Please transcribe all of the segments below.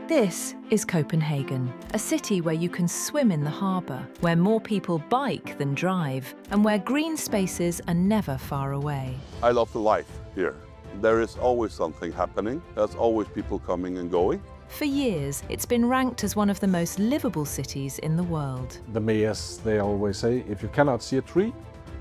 This is Copenhagen, a city where you can swim in the harbour, where more people bike than drive, and where green spaces are never far away. I love the life here. There is always something happening. There's always people coming and going. For years, it's been ranked as one of the most livable cities in the world. The mayors, they always say, if you cannot see a tree,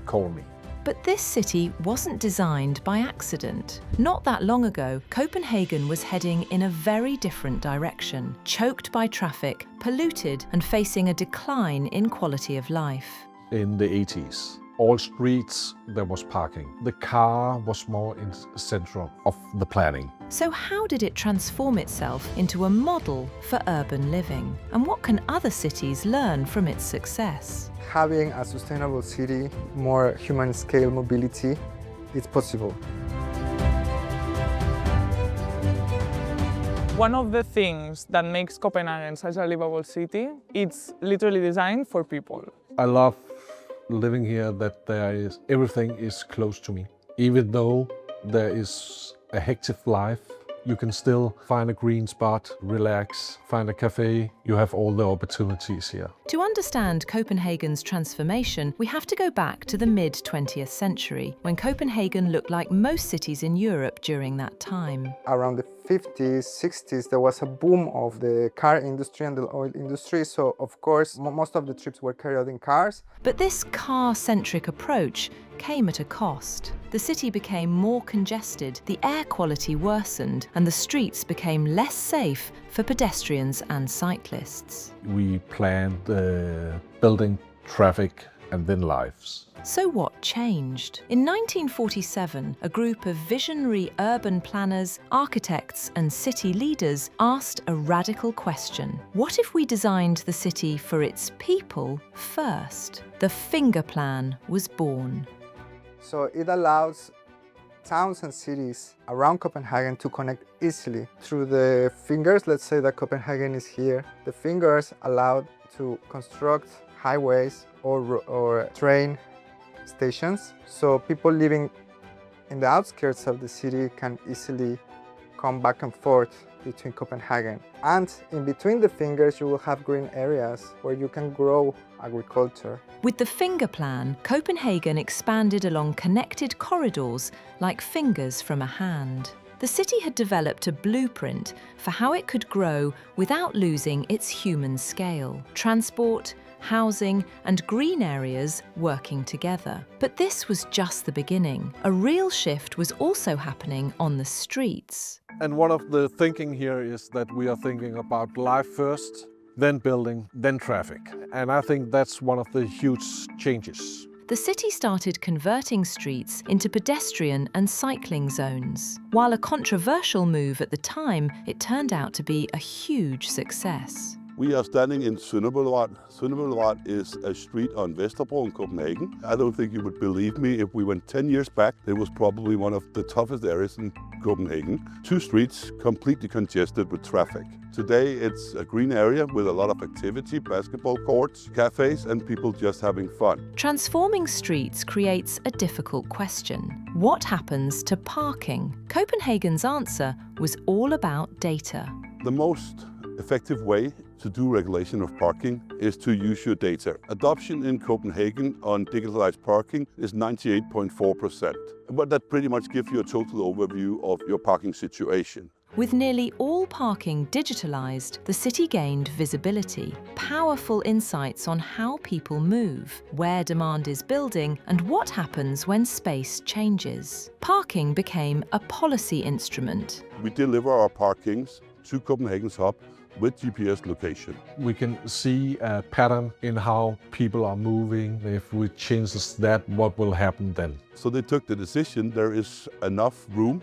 call me. But this city wasn't designed by accident. Not that long ago, Copenhagen was heading in a very different direction, choked by traffic, polluted, and facing a decline in quality of life. In the 80s, all streets there was parking. The car was more in central of the planning. So how did it transform itself into a model for urban living? And what can other cities learn from its success? Having a sustainable city, more human-scale mobility, it's possible. One of the things that makes Copenhagen such a livable city, it's literally designed for people. I love living here that everything is close to me. Even though there is a hectic life, you can still find a green spot, relax, find a cafe. You have all the opportunities here. To understand Copenhagen's transformation, we have to go back to the mid-20th century, when Copenhagen looked like most cities in Europe during that time. Around the 50s, 60s, there was a boom of the car industry and the oil industry. So, of course, most of the trips were carried out in cars. But this car-centric approach came at a cost. The city became more congested, the air quality worsened, and the streets became less safe for pedestrians and cyclists. We planned building traffic and then lives. So what changed? In 1947, a group of visionary urban planners, architects and city leaders asked a radical question. What if we designed the city for its people first? The finger plan was born. So it allows towns and cities around Copenhagen to connect easily through the fingers. Let's say that Copenhagen is here. The fingers allowed to construct highways or train stations, so people living in the outskirts of the city can easily come back and forth between Copenhagen. And in between the fingers, you will have green areas where you can grow agriculture. With the finger plan, Copenhagen expanded along connected corridors like fingers from a hand. The city had developed a blueprint for how it could grow without losing its human scale. Transport, housing and green areas working together. But this was just the beginning. A real shift was also happening on the streets. And one of the thinking here is that we are thinking about life first, then building, then traffic. And I think that's one of the huge changes. The city started converting streets into pedestrian and cycling zones. While a controversial move at the time, it turned out to be a huge success. We are standing in Sønder Boulevard. Sønder Boulevard is a street on Vesterbro in Copenhagen. I don't think you would believe me if we went 10 years back. It was probably one of the toughest areas in Copenhagen. Two streets completely congested with traffic. Today it's a green area with a lot of activity, basketball courts, cafes and people just having fun. Transforming streets creates a difficult question. What happens to parking? Copenhagen's answer was all about data. The most effective way to do regulation of parking is to use your data. Adoption in Copenhagen on digitalized parking is 98.4%. But that pretty much gives you a total overview of your parking situation. With nearly all parking digitalized, the city gained visibility, powerful insights on how people move, where demand is building, and what happens when space changes. Parking became a policy instrument. We deliver our parkings to Copenhagen's hub with GPS location. We can see a pattern in how people are moving. If we change that, what will happen then? So they took the decision there is enough room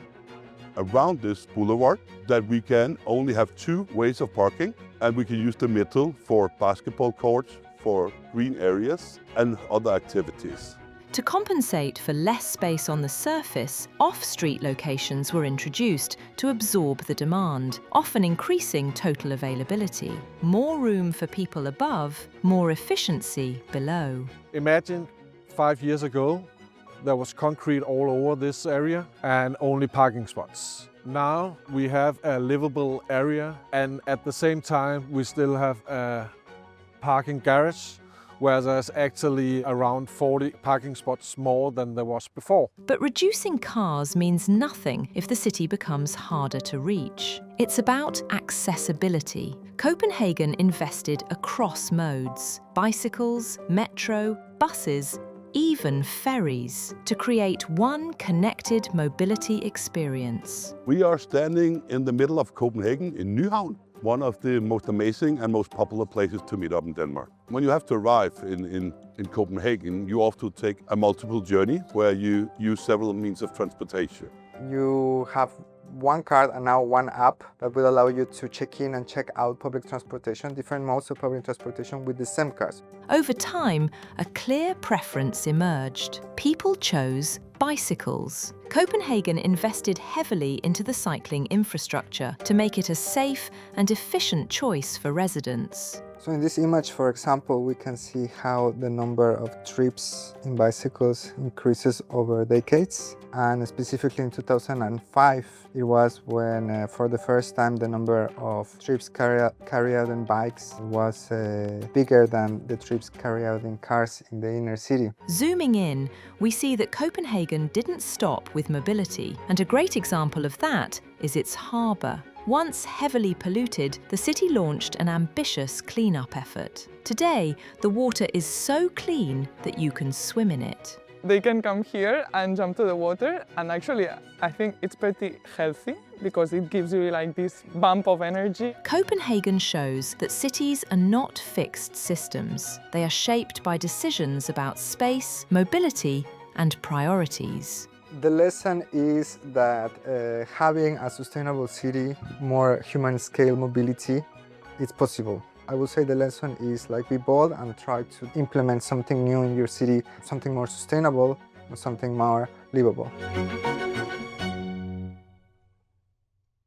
around this boulevard that we can only have two ways of parking, and we can use the middle for basketball courts, for green areas and other activities. To compensate for less space on the surface, off-street locations were introduced to absorb the demand, often increasing total availability. More room for people above, more efficiency below. Imagine 5 years ago, there was concrete all over this area and only parking spots. Now we have a livable area, and at the same time we still have a parking garage, where there's actually around 40 parking spots more than there was before. But reducing cars means nothing if the city becomes harder to reach. It's about accessibility. Copenhagen invested across modes: bicycles, metro, buses, even ferries, to create one connected mobility experience. We are standing in the middle of Copenhagen in Nyhavn, one of the most amazing and most popular places to meet up in Denmark. When you have to arrive in Copenhagen, you often take a multiple journey where you use several means of transportation. You have one card and now one app that will allow you to check in and check out public transportation, different modes of public transportation with the same cards. Over time, a clear preference emerged. People chose bicycles. Copenhagen invested heavily into the cycling infrastructure to make it a safe and efficient choice for residents. So in this image, for example, we can see how the number of trips in bicycles increases over decades. And specifically in 2005, it was when for the first time the number of trips carried out in bikes was bigger than the trips carried out in cars in the inner city. Zooming in, we see that Copenhagen didn't stop with mobility, and a great example of that is its harbour. Once heavily polluted, the city launched an ambitious clean-up effort. Today, the water is so clean that you can swim in it. They can come here and jump to the water, and actually I think it's pretty healthy because it gives you like this bump of energy. Copenhagen shows that cities are not fixed systems. They are shaped by decisions about space, mobility, and priorities. The lesson is that having a sustainable city, more human-scale mobility, is possible. I would say the lesson is like be bold and try to implement something new in your city, something more sustainable, something more livable.